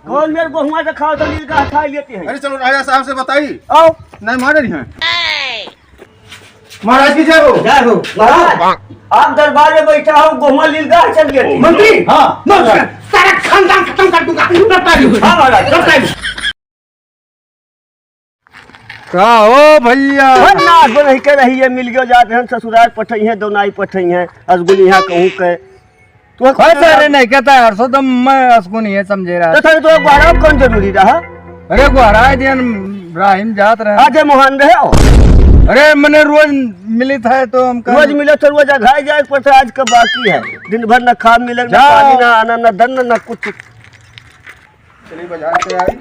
कौन मेरे बहुआ से खाओ तो नील का खा लेते हैं। अरे चलो राजा साहब से बताइए। आओ नहीं मारे नहीं हैं। महाराज की जय हो। जय हो महाराज। आप दरबार में बैठा हो, बहुआ नील का चल गए मंत्री। हाँ सारा खानदान खत्म कर दूंगा। हाँ महाराज। का हो भैया नाच नहीं के रही है, मिल गयो जाते हैं ससुराल पठई है, दोनाई पठई है, असगुन यहाँ कहूँ के तो अरे नहीं कहता है हर्षो तो मैं असको नहीं है समझे रहा। तो गुहारा कौन जरूरी रहा? अरे गुहारा दिन राहिम जात रहे। आज मोहन रहे हो। अरे मैंने रोज मिली था तो हम रोज मिले तो रोज घाई जाए पर आज का बाकी है। दिन भर न खा मिले, न पानी, न आना, न दन, न कुछ। चलिए बाजार से आई,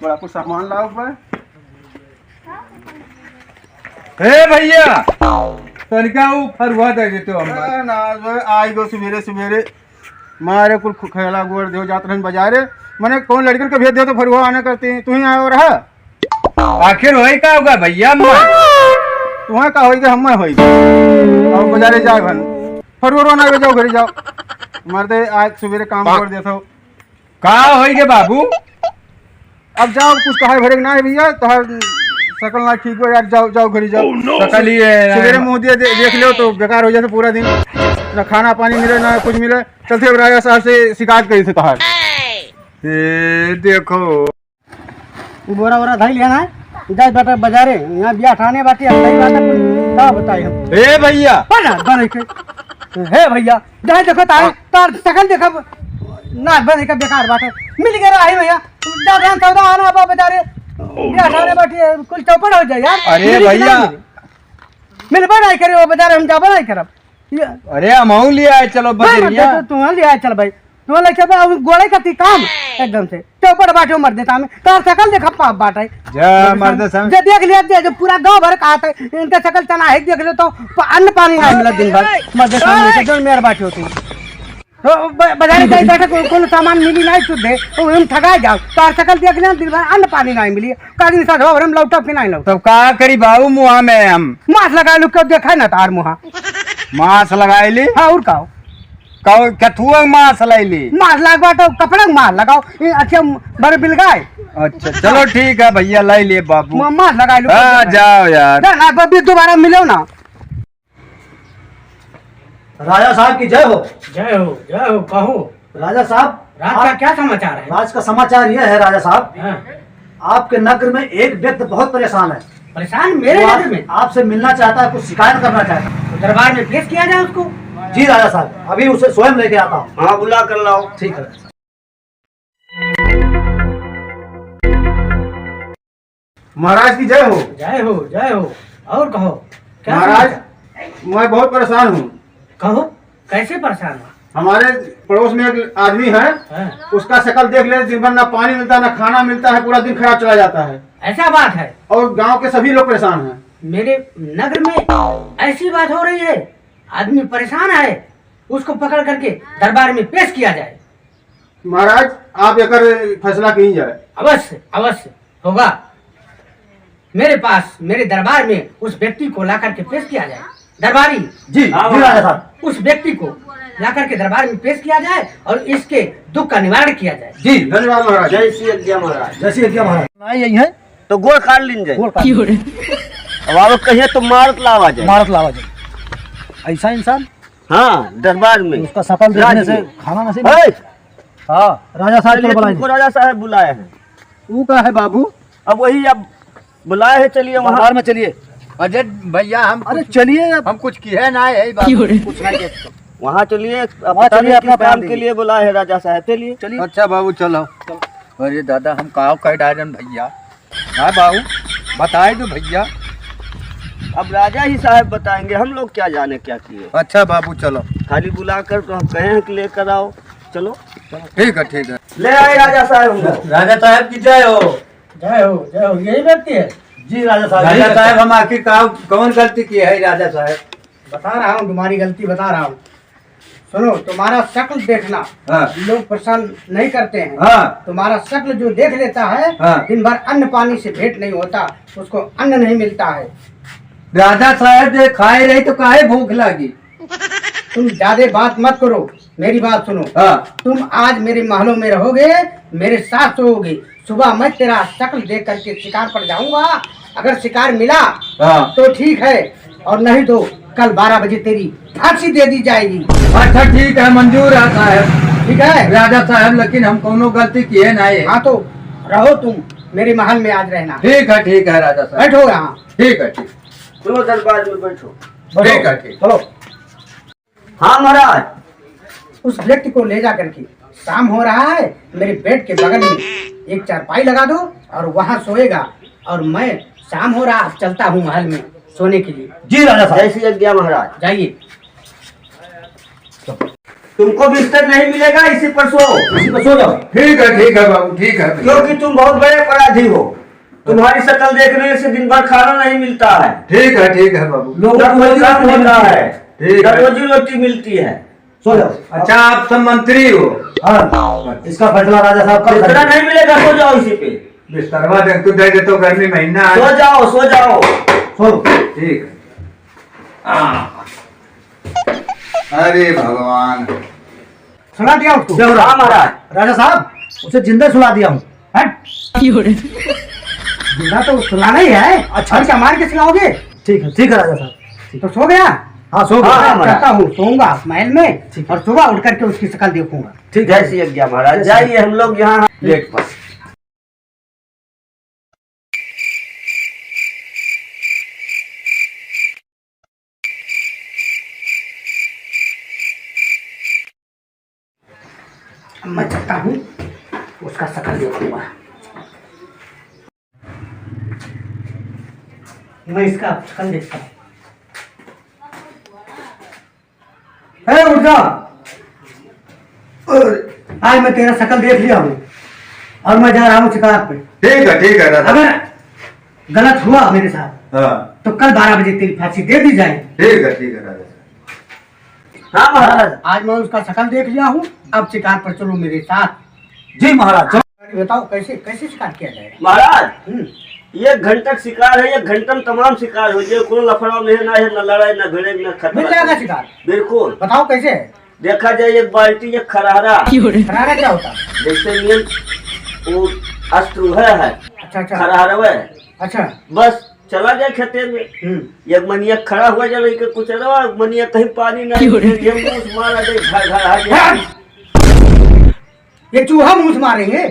बड़ा कुछ सामान लाओ पर। हे भैया तनिका वो फरुआ दे देते हो हम। आई गो सवेरे सवेरे मारे कुल खेला गोड़ दे जात रहन बाजारे। मैंने कौन लड़कन के भेज दे तो फरुआ आने करते हैं। तू ही आयो रहा। आखिर वही का होगा भैया, तुम्हारा का होई हम होई और बाजारे जाए भन फरुआ ना जाओ घर जाओ। मर्दे आज सवेरे काम कर देतो का होई के बाबू। अब जाओ कुछ कहे भरे ना है भैया तो सकल ना ठीक हो यार। जाओ जाओ घरी जाओ। सकल ही है सवेरे मुँह दिए देख लो तो बेकार हो जाते पूरा दिन। ना खाना पानी मिले ना कुछ मिले। चलते अब राजा साहब से शिकायत करी थे तोहार। देखो बोरा बोरा धाई लेना है, जाए बेटा बाजारे, यहाँ ब्याह ठाने बाटी सही बात है। क्या बताए हम? हे भैया हे भैया जाए देखो तार सकल देखो ना बने का बेकार बात है। मिल गया है भैया, ज्यादा सौदा आना बा बेचारे ब्याह ठाने बाटी कुल चौपड़ हो जाए यार। अरे भैया मिलबा नहीं करे वो बेचारे, हम जाबा नहीं करब। अरे हम ले आए चलो बजरिया। तू ले आए चल भाई, तू लेके गोड़े का काम एकदम से चौपड़ बाटे मर देता हमें। तार सकल देखा पाप बाटा जे देख लिया जो पूरा गांव भर का आता है इनका सकल चना है। देख लो तो अन्न पानी नहीं मिला दिन भर मर दे सामने जो मेरे बाटे होती तो बाजारे जाए बैठे कोई सामान मिली नहीं शुद्ध है तो हम ठगा जाओ। तार सकल देख लिया दिन भर अन्न पानी नहीं मिली कभी साथ हम लौटा फिर नहीं लौटा। तब का करी बाबू मुहा में हम मांस लगा लो क्यों देखा ना तार मुहा मांस लगाई ली। हाँ और का कथुआ मांस लाई मांस लगवा तो कपड़ा मांस लगाओ अच्छे बड़े बिल गाय। अच्छा चलो ठीक है भैया लाई लिए बाबू मांस लगा लो। हाँ जाओ यार दोबारा मिलो ना। राजा साहब की जय हो। जय हो जय हो। कहो राजा साहब राज का क्या समाचार है? राज का समाचार यह है राजा साहब, हाँ। आपके नगर में एक व्यक्ति बहुत परेशान है। परेशान मेरे नगर में? आपसे मिलना चाहता है, कुछ शिकायत करना चाहता है। तो दरबार में पेश किया जाए उसको। जी राजा साहब अभी उसे स्वयं लेके आता हूँ। हाँ बुला कर लाओ। ठीक है। महाराज की जय हो। जय हो जय हो। और कहो क्या महाराज मैं बहुत परेशान हूँ। कहो कैसे परेशान हो? हमारे पड़ोस में एक आदमी है, हाँ। उसका शकल देख ले दिन भर ना पानी मिलता है ना खाना मिलता है, पूरा दिन खराब चला जाता है ऐसा बात है? और गांव के सभी लोग परेशान हैं। मेरे नगर में ऐसी बात हो रही है, आदमी परेशान है, उसको पकड़ करके दरबार में पेश किया जाए। महाराज आप एक फैसला की जाए। अवश्य अवश्य होगा। मेरे पास मेरे दरबार में उस व्यक्ति को ला करके पेश किया जाए। दरबारी जी जी राजा साहब। उस व्यक्ति को ला करके दरबार में पेश किया जाए और इसके दुख का निवारण किया जाए। जी धन्यवाद महाराज। जय श्री अज्ञा महाराज। जैसी आज्ञा महाराज। यही है तो गोड़ काट लीन जाए। अब आप कहिए तो मारत लावा जाए। मारत लावा जाए। ऐसा इंसान हाँ दरबार में उसका शकल देखने से खाना नसीब। हाँ राजा साहब को बुलाएंगे। राजा साहब बुलाए हैं। वो का है बाबू? अब वही अब बुलाए हैं, चलिए दरबार में चलिए। अजय भैया हम अरे चलिए हम कुछ किए ना है कुछ नहीं वहाँ चलिए। चलिए अपना काम के लिए बुलाए हैं राजा साहब। चलिए चलिए। अच्छा बाबू चलो। अरे दादा हम कहा कह डायरन भैया। हाँ बाबू बताए तो भैया। अब राजा ही साहब बताएंगे, हम लोग क्या जाने क्या किए। अच्छा बाबू चलो। खाली बुला कर तो हम कहे हैं कि लेकर आओ। चलो ठीक है ठीक है। ले आए राजा साहब। राजा साहब की जय हो। जय हो जय हो। यही व्यक्ति है? जी राजा साहब। राजा साहब हम आखिर कौन गलती की है राजा साहब? बता रहा हूँ तुम्हारी गलती बता रहा हूँ। सुनो तुम्हारा शक्ल देखना हाँ। लोग पसंद नहीं करते हैं। हाँ। तुम्हारा शक्ल जो देख लेता है हाँ। दिन भर अन्न पानी से भेंट नहीं होता, उसको अन्न नहीं मिलता है। राजा साहब खाए रही तो काहे भूख लगी। तुम ज्यादा बात मत करो। मेरी बात सुनो। हाँ तुम आज मेरे महलों में रहोगे, मेरे साथ सोओगे। सुबह मैं तेरा शक्ल देख करके शिकार पर जाऊंगा। अगर शिकार मिला हाँ। तो ठीक है, और नहीं तो कल 12 बजे तेरी फांसी दे दी जाएगी। अच्छा ठीक है, मंजूर है साहब। ठीक है राजा साहब, लेकिन हम कोनो गलती किए नहीं। हाँ तो रहो तुम मेरे महल में आज रहना। ठीक है राजा साहब। बैठो यहाँ। ठीक है ठीक। चलो दरबार में बैठो। ठीक है ठीक। चलो। हाँ महाराज। उस व्यक्ति को ले जा करके, शाम हो रहा है, मेरे बेड के बगल में एक चारपाई लगा दो और वहाँ सोएगा। और मैं शाम हो रहा चलता हूँ महल में सोने के लिए। जी राजा साहब। जैसी आज्ञा महाराज। जाइए। तुमको बिस्तर नहीं मिलेगा, इसी पर सो जाओ। ठीक है बाबू, ठीक है। क्योंकि तुम बहुत बड़े अपराधी हो। तुम्हारी शक्ल देखने से दिन भर खाना नहीं मिलता है। ठीक है बाबू। लोगों को काम होता है, ठीक है। रोजी रोटी मिलती है। सो जाओ। अच्छा, आप सब मंत्री हो? हाँ, इसका फैसला राजा साहब का। बिस्तरा नहीं मिलेगा, सो जाओ इसी पे। बिस्तरवा दे तू, दे तो गर्मी महीना है। सो जाओ सो जाओ। सो। ठीक है। अरे भगवान, सुना दिया उसको? हाँ महाराज। राजा साहब, उसे जिंदा सुला दिया हूँ। जिंदा तो सुलाना ही है। अच्छा, क्या मार के सुलाओगे? ठीक है राजा साहब। तो सो गया? हाँ सो गया। करता हूँ, सोऊंगा महल में और सुबह उठ करके उसकी शक्ल देखूंगा। ठीक है, ऐसी आज्ञा महाराज। जाइए, हम लोग यहाँ लेट पर। मैं चलता हूँ, उसका शक्ल देखूंगा। मैं इसका शक्ल देखता हूँ। उठ जा। आज मैं तेरा शक्ल देख लिया हूँ और मैं जा रहा हूँ शिकार पे। ठीक है राजा। अगर गलत हुआ मेरे साथ हाँ, तो कल 12 बजे तेरी फांसी दे दी जाए। ठीक है राजा। हाँ महाराज। आज मैं उसका शक्ल देख लिया हूँ, अब शिकार पर चलो मेरे साथ। जी महाराज। चलो। बताओ कैसे कैसे शिकार किया जाएगा? महाराज, ये घंटक शिकार है, ये घंटम तमाम शिकार हो जाए। कोई लफड़ा नहीं, ना है, न लड़ाई, न भिड़े, न खतरा। मिल जाएगा शिकार? बिल्कुल। बताओ कैसे है? देखा जाए, एक बाल्टी, एक खरारा। खरारा क्या होता है? जैसे नियम वो अस्त्र है। अच्छा खरारा है। अच्छा। बस चला जाए खेते में। एक मनिया खड़ा हुआ जल के कुछ रहा, मनिया कहीं पानी नहीं, ये मुंह मारा जाए, घर ये चूहा मुंह मारेंगे?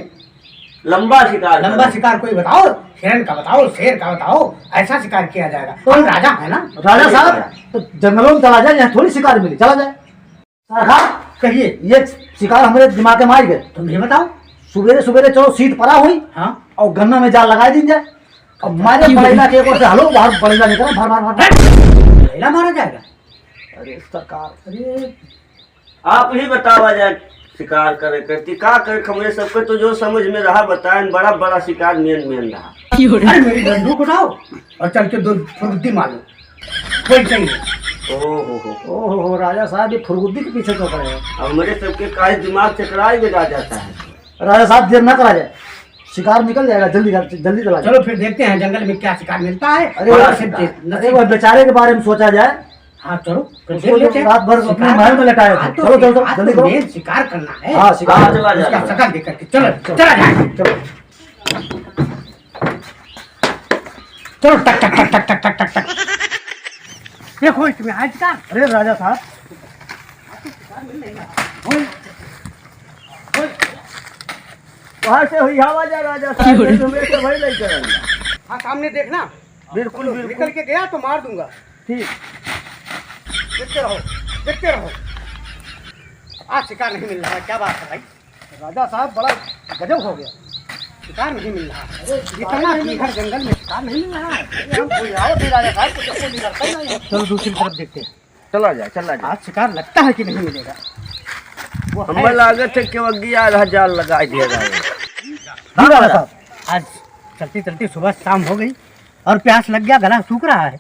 लंबा शिकार। लंबा शिकार कोई बताओ, हिरण का बताओ, शेर का बताओ, ऐसा शिकार किया जाएगा। तो हम राजा है ना? राजा साहब, तो जंगलों में चला जाए, यहाँ थोड़ी शिकार मिली, चला जाए। कहिए। ये शिकार हमारे दिमाग में आ गए। तुम ये बताओ। सुबेरे सुबेरे चलो, सीट पड़ा हुई। हाँ। और गन्ना में जाल लगा दी जाए। अब मारे बड़ेला के एक ओर से हलो, बाहर बड़ेला निकला, भर पहला मारा जाएगा? अरे सरकार, अरे आप ही बतावा जाए शिकार करे करती का करे। हमारे सबके तो जो समझ में रहा बताएं, बड़ा बड़ा शिकार मेन रहा। अरे मेरी बंदूक उठाओ और चल के 2 फुर्ती मारो, कोई चाहिए। ओहो राजा साहब, ये फुरगुद्दी के पीछे क्यों पड़े हैं? हमारे सबके काहे दिमाग चकराए बिगा जाता है। राजा साहब, देर न करा जाए, शिकार निकल जाएगा। जल्दी चला। चलो फिर देखते हैं जंगल में क्या शिकार मिलता है। अरे वो बेचारे के बारे में सोचा जाए। हाँ चलो, रात भर अपने महल में लटाए थे। चलो जल्दी करो, शिकार करना है। हाँ शिकार। उसका शक्ल देख करके चला जाए। चलो टक टक टक टक टक टक टक। देखो इसमें आज का। अरे राजा साहब, वहाँ से हुई आवाज है राजा साहब, तुम्हें से वही नहीं करेंगे। हाँ सामने देखना। बिल्कुल निकल के गया तो मार दूंगा। ठीक। देखते रहो। आज शिकार नहीं मिल रहा है, क्या बात है भाई? राजा साहब, बड़ा गजब हो गया। शिकार नहीं मिल रहा है। इतना कीहर जंगल में शिकार नहीं मिल रहा है। राजा साहब, चलो दूसरी तरफ देखते हैं। चला जाए। आज शिकार लगता है कि नहीं मिलेगा। हमें लागत है कि वगी आधा जाल लगा दिया साहब, आज चलती चलती सुबह शाम हो गई और प्यास लग गया, गला सूख रहा है।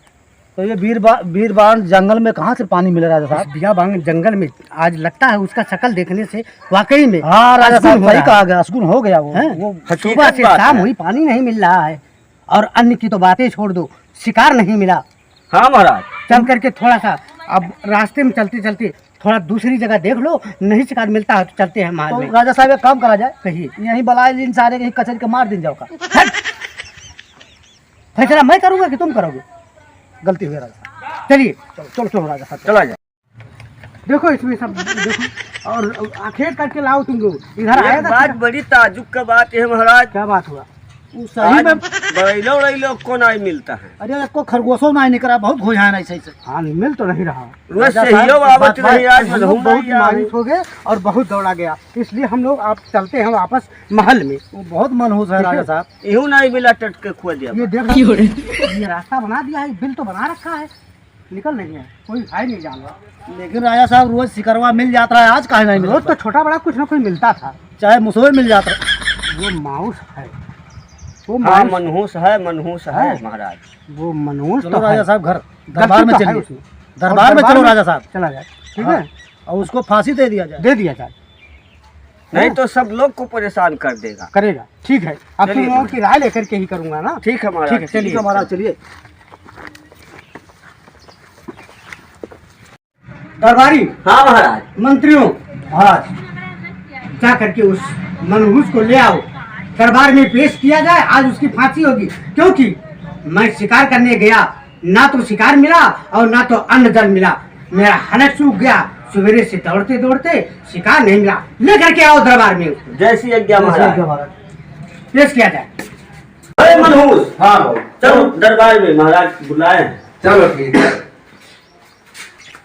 तो ये बीरबान जंगल में कहाँ से पानी मिले राजा साहब? बियाबान जंगल में आज लगता है उसका शक्ल देखने से वाकई में। हाँ राजा साहब, सही कहा गया, असगुन हो गया वो सुबह से शाम हुई, पानी नहीं मिल रहा है और अन्य की तो बातें छोड़ दो, शिकार नहीं मिला। हाँ महाराज। चल करके थोड़ा सा अब रास्ते में चलते चलते थोड़ा दूसरी जगह देख लो, नहीं शिकार मिलता है तो चलते हैं महल तो में। राजा साहब एक काम करा जाए, कहिए। यहीं बलाए इन सारे कहीं कचर के मार दिन जाओ का। फैसला मैं करूंगा कि तुम करोगे? गलती हुई राजा साहब। चलिए चलो चलो चलो राजा साहब। चला जाए। देखो इसमें सब देखो और आखेर करके लाओ तुम लोग इधर आया एक था। बात बड़ी ताजुब का बात है महाराज, क्या बात हुआ? सही में बरैलो उड़ैलो को नहीं मिलता है। अरे को खरगोशों ना निकला, बहुत घोषान ऐसे ऐसे। हाँ मिल तो नहीं रहा। रोज राजा सही साहब, आवत बात रही आज हम लोग बहुत मायूस हो गए और बहुत दौड़ा गया, इसलिए हम लोग आप चलते हैं वापस महल में। वो बहुत मनहूस है राजा साहब। यूं नहीं मिला टट के खो दिया। ये देख ये रास्ता बना दिया है, बिल तो बना रखा है, निकल नहीं है, कोई है नहीं जानवर। लेकिन राजा साहब रोज शिकरवा मिल जाता है, आज काहे नहीं मिला? रोज तो छोटा बड़ा कुछ ना कुछ मिलता था। चाहे मुसवे मिल जाता है। वो माउस है, वो हाँ माउस मनहूस है महाराज। वो मनहूस चलो तो राजा है। साहब घर गलती दरबार में तो है चलिए। उसमें। दरबार और में चलो राजा साहब। चला जाए, ठीक हाँ। है, और उसको फांसी दे दिया जाए। दे दिया जाए, नहीं तो सब लोग को परेशान कर देगा। करेगा। ठीक है, अब तुम चलिए। लोगों की राय लेकर के ही करूंगा ना। ठीक है महाराज। ठीक है, चलिए। ठीक है महाराज, चलिए। दरबारी हाँ महाराज। मंत्रियों, महाराज जा करके उस मनहूस को ले आओ, दरबार में पेश किया जाए, आज उसकी फांसी होगी। क्योंकि मैं शिकार करने गया, ना तो शिकार मिला और ना तो अन्न जल मिला, मेरा हलक सूख गया, सवेरे से दौड़ते दौड़ते शिकार नहीं मिला। ले करके आओ दरबार में उसको, जैसी आज्ञा महाराज। पेश किया जाए। अरे मनहूस, हाँ चलो दरबार में, महाराज बुलाए हैं। चलो ठीक है।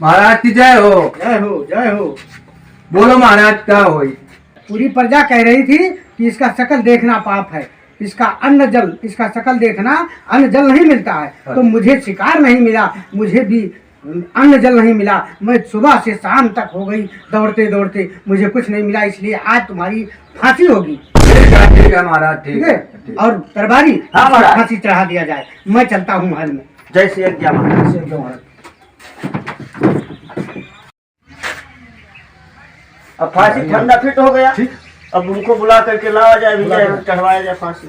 महाराज की जय हो। जय हो, जय हो। बोलो महाराज क्या हुई? पूरी प्रजा कह रही थी कि इसका शकल देखना पाप है, इसका अन्न जल, इसका शकल देखना, अन्न जल नहीं मिलता है। तो मुझे शिकार नहीं मिला, मुझे भी अन्न जल नहीं मिला, मैं सुबह से शाम तक हो गई दौड़ते दौड़ते, मुझे कुछ नहीं मिला, इसलिए आज तुम्हारी फांसी होगी। ठीक है महाराज, ठीक ठीक है, है। और दरबारी हाँ, महाराज। फांसी चढ़ा दिया जाए। मैं चलता हूँ महल में। जैसी आज्ञा महाराज। अब फांसी ठंडा फिट हो गया, अब उनको बुला करके लाया जाए, विजय चढ़वाया जाए फांसी।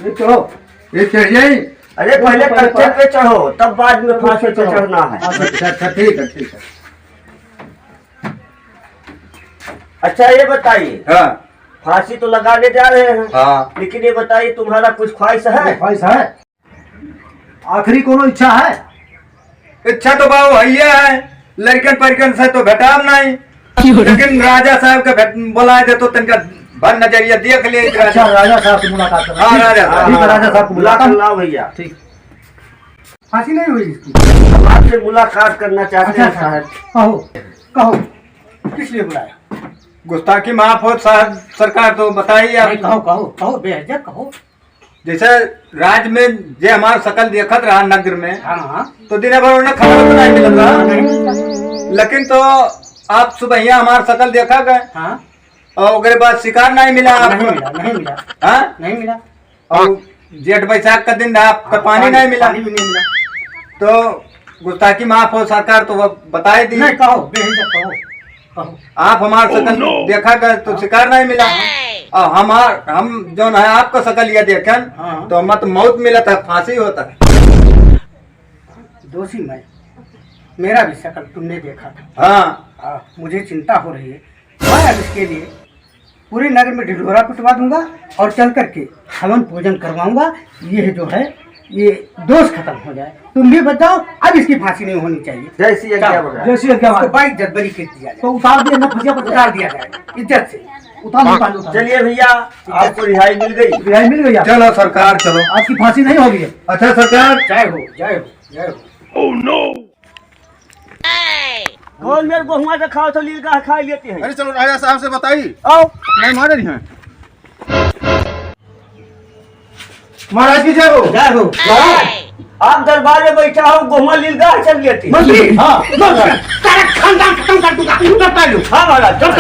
ये चलो, ये चढ़ जाए। अरे पहले कच्चे पे चढ़ो, तब बाद में फांसी पे चढ़ना है। अच्छा ठीक है, ठीक है। अच्छा ये बताइए, हाँ फांसी तो लगाने जा रहे हैं, हाँ। लेकिन ये बताइए तुम्हारा कुछ ख्वाहिश है? ख्वाहिश है, आखिरी कोनो इच्छा है? इच्छा तो बाबू है, लड़कन परिकन से तो भेटाब नहीं, लेकिन राजा साहब के बुलाए दे तो तनका भर नजरिया देख ले। अच्छा राजा साहब से मुलाकात करना। हाँ राजा साहब। ठीक है, राजा साहब को बुला बुलाता कर हूँ। लाओ भैया। ठीक। फांसी नहीं हुई इसकी? हम आपसे मुलाकात करना चाहते हैं साहब। कहो, कहो, किस लिए बुलाया? गुस्ताखी माफ हो साहब, सरकार तो बताइए आप। नहीं, कहो कहो कहो, बेहजक कहो। जैसे राज्य में जे हमारा शकल देखत रहा नगर में, हाँ हाँ, तो दिन भर उन्हें खबर तो नहीं मिलत रहा, नहीं मिलता। लेकिन तो आप सुबह यहाँ हमारा शकल देखा गए हाँ, और उसके बाद शिकार नहीं मिला नहीं मिला, आपको। नहीं मिला, हाँ? नहीं मिला। और जेठ बैसाख का दिन आपका पानी नहीं मिला, पानी भी नहीं मिला। तो गुस्ताखी माफ हो सरकार तो वो बताए दी। नहीं, कहो, बेहजक कहो, कहो। आप हमारा शकल देखा गए तो शिकार नहीं मिला, और हम जो है आपका शकल ये देखन हाँ। तो मत मौत मिला था, फांसी होता है। दोषी मैं, मेरा भी शकल तुमने देखा था। हाँ मुझे चिंता हो रही है, मैं अब इसके लिए पूरे नगर में ढिढोरा कुटवा दूंगा और चल करके हवन पूजन करवाऊंगा। ये जो है ये दोष खत्म हो जाए, तुम भी बताओ, अब इसकी फांसी नहीं होनी चाहिए। जैसी आज्ञा महाराज। जैसी क्या इसको बात? बाइक जदबरी कर दिया जाए, तो उतार दिए ना, फंसिया पर उतार दिया जाए इज्जत से। उतार। चलिए भैया, आपको रिहाई मिल गई। रिहाई मिल गई आपको? चलो सरकार चलो। आपकी फांसी नहीं होगी है। अच्छा सरकार। जय हो, जय हो, जय हो। कौन मेरे बहुआ से खाओ तो लील खा लेती है। अरे चलो राजा साहब से बताइए, आओ नहीं मारे रही हैं। महाराज की जय हो। जय हो। आप दरबार में बैठा हो, बहुआ लीलगाह चल लेती है। मंत्री, हाँ, सारा खानदान खत्म कर दूंगा। हाँ महाराज, जब